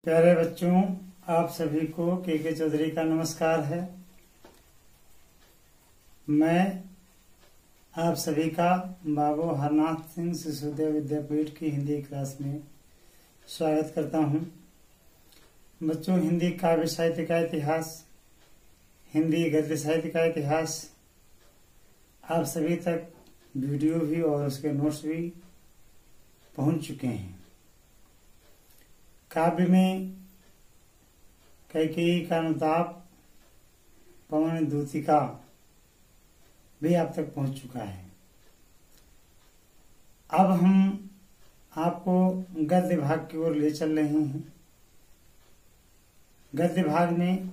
प्यारे बच्चों, आप सभी को के चौधरी का नमस्कार है। मैं आप सभी का बाबू हरनाथ सिंह शिशुदेव विद्यापीठ की हिंदी क्लास में स्वागत करता हूं। बच्चों, हिंदी काव्य साहित्य का इतिहास, हिंदी गद्य साहित्य का इतिहास आप सभी तक वीडियो भी और उसके नोट्स भी पहुंच चुके हैं। काव्य में कैकेयी का अनुताप, पवन दूतिका भी आप तक पहुंच चुका है। अब हम आपको गद्य भाग की ओर ले चल रहे हैं। गद्य भाग में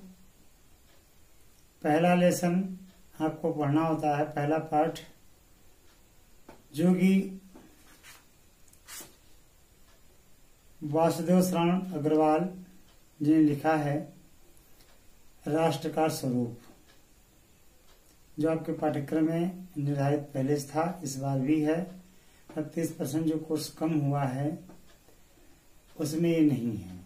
पहला लेसन आपको पढ़ना होता है, पहला पाठ, जो कि वासुदेव शरण अग्रवाल जी ने लिखा है, राष्ट्र का स्वरूप, जो आपके पाठ्यक्रम में निर्धारित पहले से था, इस बार भी है। 30% जो कोर्स कम हुआ है उसमें ये नहीं है,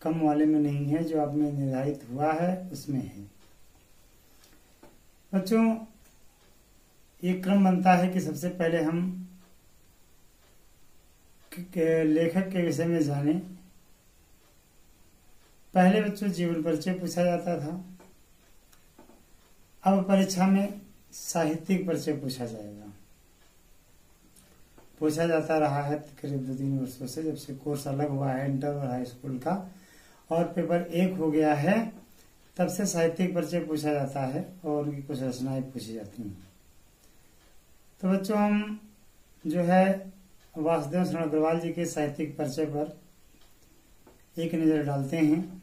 कम वाले में नहीं है, जो आप में निर्धारित हुआ है उसमें है। बच्चों, ये क्रम बनता है कि सबसे पहले हम लेखक के विषय में जाने। पहले बच्चों जीवन परिचय पूछा जाता था, अब परीक्षा में साहित्यिक परिचय पूछा जाएगा। पूछा जाता रहा है करीब 2-3 वर्षों से, जब से कोर्स अलग हुआ है इंटर और हाई स्कूल का, और पेपर 1 हो गया है, तब से साहित्यिक परिचय पूछा जाता है और उनकी कुछ रचनाएं पूछी जाती हैं। तो बच्चों, हम जो है वासुदेव शरण अग्रवाल जी के साहित्यिक परिचय पर एक नज़र डालते हैं।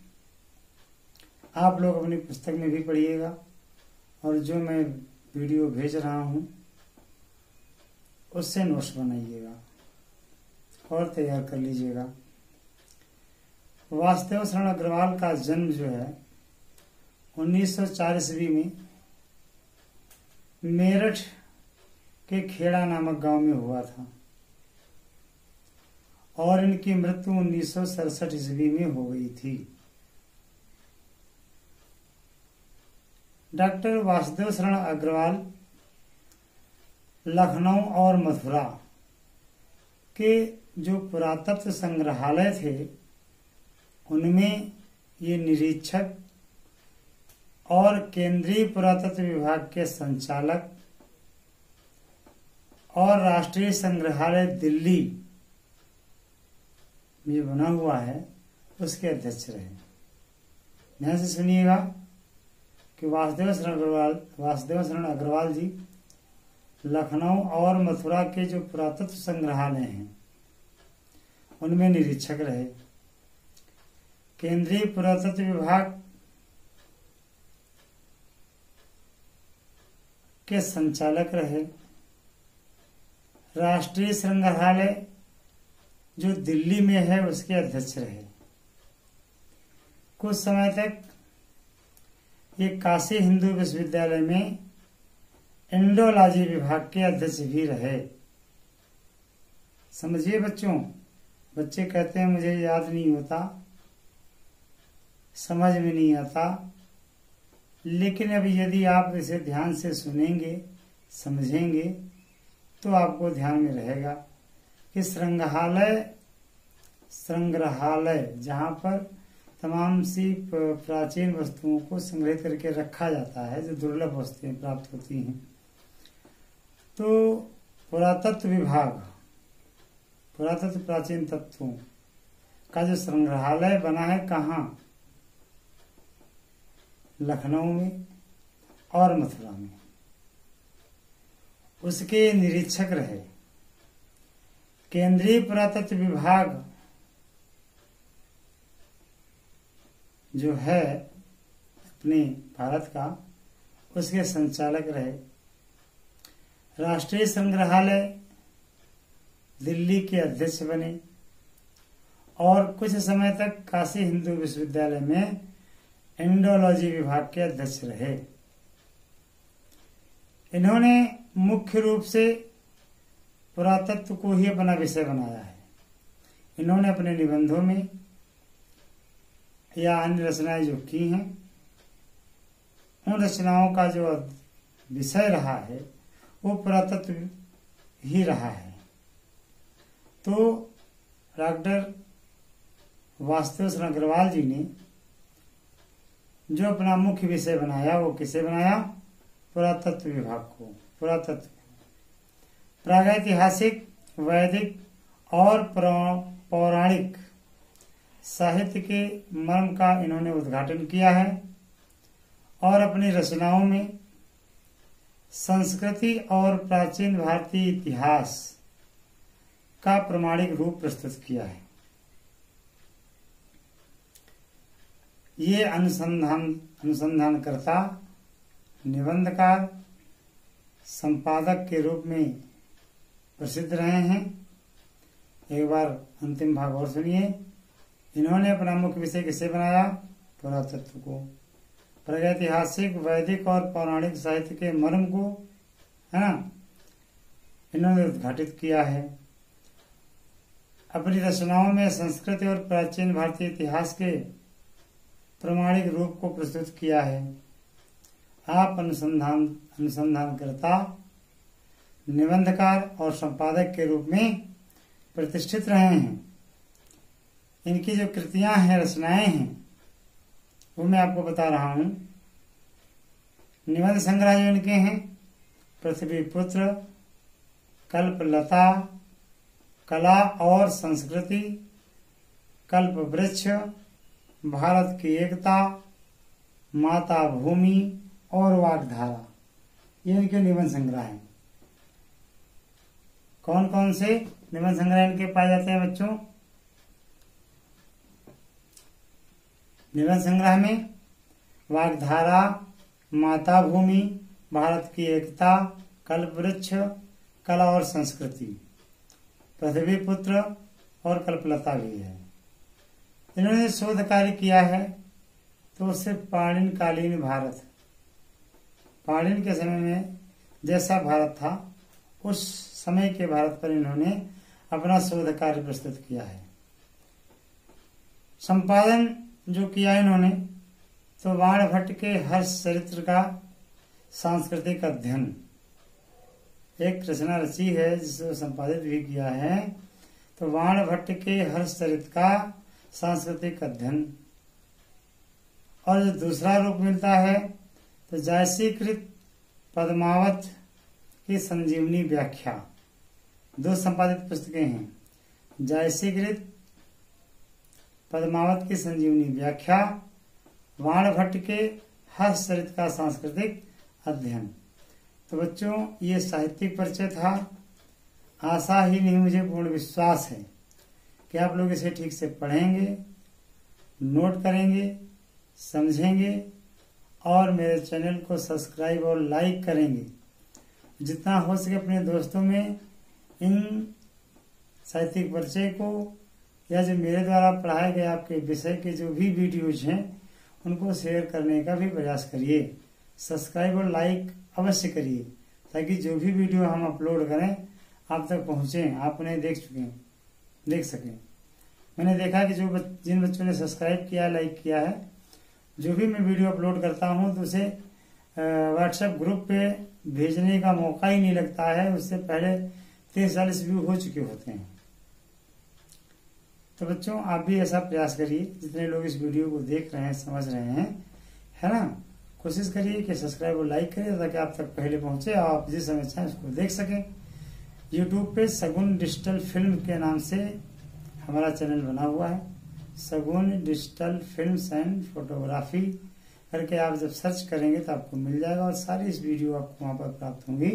आप लोग अपनी पुस्तक में भी पढ़िएगा और जो मैं वीडियो भेज रहा हूँ उससे नोट्स बनाइएगा और तैयार कर लीजिएगा। वासुदेव शरण अग्रवाल का जन्म जो है 1904 ईस्वी में मेरठ के खेड़ा नामक गांव में हुआ था और इनकी मृत्यु 1967 ईस्वी में हो गई थी। डॉक्टर वासुदेव शरण अग्रवाल लखनऊ और मथुरा के जो पुरातत्व संग्रहालय थे उनमें ये निरीक्षक और केंद्रीय पुरातत्व विभाग के संचालक और राष्ट्रीय संग्रहालय दिल्ली ये बना हुआ है उसके अध्यक्ष रहे। ध्यान से सुनिएगा कि वासुदेव शरण अग्रवाल जी लखनऊ और मथुरा के जो पुरातत्व संग्रहालय हैं उनमें निरीक्षक रहे, केंद्रीय पुरातत्व विभाग के संचालक रहे, राष्ट्रीय संग्रहालय जो दिल्ली में है उसके अध्यक्ष रहे। कुछ समय तक ये काशी हिंदू विश्वविद्यालय में इंडोलॉजी विभाग के अध्यक्ष भी रहे। समझिए बच्चों, बच्चे कहते हैं मुझे याद नहीं होता, समझ में नहीं आता, लेकिन अब यदि आप इसे ध्यान से सुनेंगे, समझेंगे, तो आपको ध्यान में रहेगा कि संग्रहालय जहाँ पर तमाम सी प्राचीन वस्तुओं को संग्रहित करके रखा जाता है, जो दुर्लभ वस्तुएं प्राप्त होती हैं। तो पुरातत्व विभाग, पुरातत्व प्राचीन तत्वों का जो संग्रहालय बना है, कहाँ? लखनऊ में और मथुरा में, उसके निरीक्षक रहे। केंद्रीय पुरातत्व विभाग जो है अपने भारत का, उसके संचालक रहे। राष्ट्रीय संग्रहालय दिल्ली के अध्यक्ष बने और कुछ समय तक काशी हिंदू विश्वविद्यालय में इंडोलॉजी विभाग के अध्यक्ष रहे। इन्होंने मुख्य रूप से पुरातत्व को ही अपना विषय बनाया है। इन्होंने अपने निबंधों में या अन्य रचनाएं जो की हैं, उन रचनाओं का जो विषय रहा है वो पुरातत्व ही रहा है। तो डॉक्टर वासुदेव शरण अग्रवाल जी ने जो अपना मुख्य विषय बनाया वो किसे बनाया? पुरातत्व विभाग को। पुरातत्व, प्रागैतिहासिक, वैदिक और पौराणिक साहित्य के मर्म का इन्होंने उद्घाटन किया है और अपनी रचनाओं में संस्कृति और प्राचीन भारतीय इतिहास का प्रमाणिक रूप प्रस्तुत किया है। ये अनुसंधानकर्ता, निबंधकार, संपादक के रूप में प्रसिद्ध रहे हैं। एक बार अंतिम भाग और सुनिए। इन्होंने अपना मुख्य विषय किसे बनाया? पुरातत्व को। प्रागैतिहासिक, वैदिक और पौराणिक साहित्य के मर्म को, है ना, इन्होंने उद्घाटित किया है। अपनी रचनाओं में संस्कृति और प्राचीन भारतीय इतिहास के प्रमाणिक रूप को प्रस्तुत किया है। आप अनुसंधानकर्ता, निबंधकार और संपादक के रूप में प्रतिष्ठित रहे हैं। इनकी जो कृतियां हैं, रचनाएं हैं, वो मैं आपको बता रहा हूं। निबंध संग्रह जो इनके हैं, पृथ्वी पुत्र, कल्पलता, कला और संस्कृति, कल्प वृक्ष, भारत की एकता, माता भूमि और वाग्धारा, ये इनके निबंध संग्रह हैं। कौन कौन से निबंध संग्रह इनके पाए जाते हैं बच्चों? निबंध संग्रह में वाग्धारा, माता भूमि, भारत की एकता, कल्प वृक्ष, कला और संस्कृति, पृथ्वी पुत्र और कल्पलता भी है। इन्होंने शोध कार्य किया है तो उससे पाणिन कालीन भारत, पाणिन के समय में जैसा भारत था उस समय के भारत पर इन्होंने अपना शोध कार्य प्रस्तुत किया है। संपादन जो किया इन्होंने तो बाणभट्ट के हर्ष चरित्र का सांस्कृतिक अध्ययन, एक रचना रची है जिसे संपादित भी किया है। तो बाणभट्ट के हर्ष चरित्र का सांस्कृतिक अध्ययन, और जो दूसरा रूप मिलता है तो जायसीकृत पद्मावत की संजीवनी व्याख्या, दो संपादित पुस्तकें हैं। जायसीकृत पद्मावत की संजीवनी व्याख्या, बाणभट्ट के हर्ष चरित्र का सांस्कृतिक अध्ययन। तो बच्चों, ये साहित्यिक परिचय था। आशा ही नहीं, मुझे पूर्ण विश्वास है कि आप लोग इसे ठीक से पढ़ेंगे, नोट करेंगे, समझेंगे और मेरे चैनल को सब्सक्राइब और लाइक करेंगे। जितना हो सके अपने दोस्तों में इन साहित्यिक परिचय को या जो मेरे द्वारा पढ़ाए गए आपके विषय के जो भी वीडियोज हैं उनको शेयर करने का भी प्रयास करिए। सब्सक्राइब और लाइक अवश्य करिए ताकि जो भी वीडियो हम अपलोड करें आप तक पहुंचे, आप उन्हें देख सकें। मैंने देखा कि जिन बच्चों ने सब्सक्राइब किया, लाइक किया है, जो भी मैं वीडियो अपलोड करता हूं तो उसे व्हाट्सएप ग्रुप पे भेजने का मौका ही नहीं लगता है। उससे पहले 30-40 व्यू हो चुके होते हैं। तो बच्चों, आप भी ऐसा प्रयास करिए, जितने लोग इस वीडियो को देख रहे हैं, समझ रहे हैं, है ना, कोशिश करिए कि सब्सक्राइब और लाइक करिए ताकि आप तक पहले पहुंचे और आप जिस समय चाहें उसको देख सकें। यूट्यूब पे सगुन डिजिटल फिल्म के नाम से हमारा चैनल बना हुआ है। सगुन डिजिटल फिल्म्स एंड फोटोग्राफी करके आप जब सर्च करेंगे तो आपको मिल जाएगा और सारी इस वीडियो आपको वहां पर प्राप्त होंगी।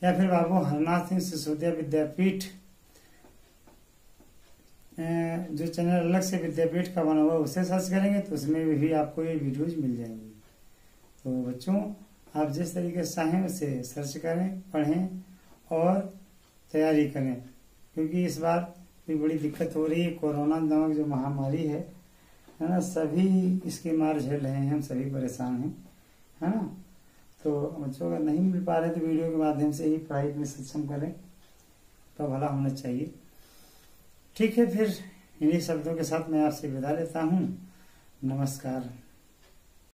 या फिर बाबू हरनाथ सिंह सिसोदिया विद्यापीठ जो चैनल अलग से विद्यापीठ का बना हुआ उसे सर्च करेंगे तो उसमें भी आपको ये वीडियोज मिल जाएंगी। तो बच्चों, आप जिस तरीके से चाहें उसे सर्च करें, पढ़ें और तैयारी करें, क्योंकि इस बार भी बड़ी दिक्कत हो रही है। कोरोना नामक जो महामारी है ना, सभी इसकी मार झेल रहे हैं, हम सभी परेशान हैं, है ना। तो बच्चों अगर नहीं मिल पा रहे तो वीडियो के माध्यम से ही पढ़ाई में सक्षम करें तो भला होना चाहिए। ठीक है, फिर इन्हीं शब्दों के साथ मैं आपसे विदा लेता हूँ। नमस्कार।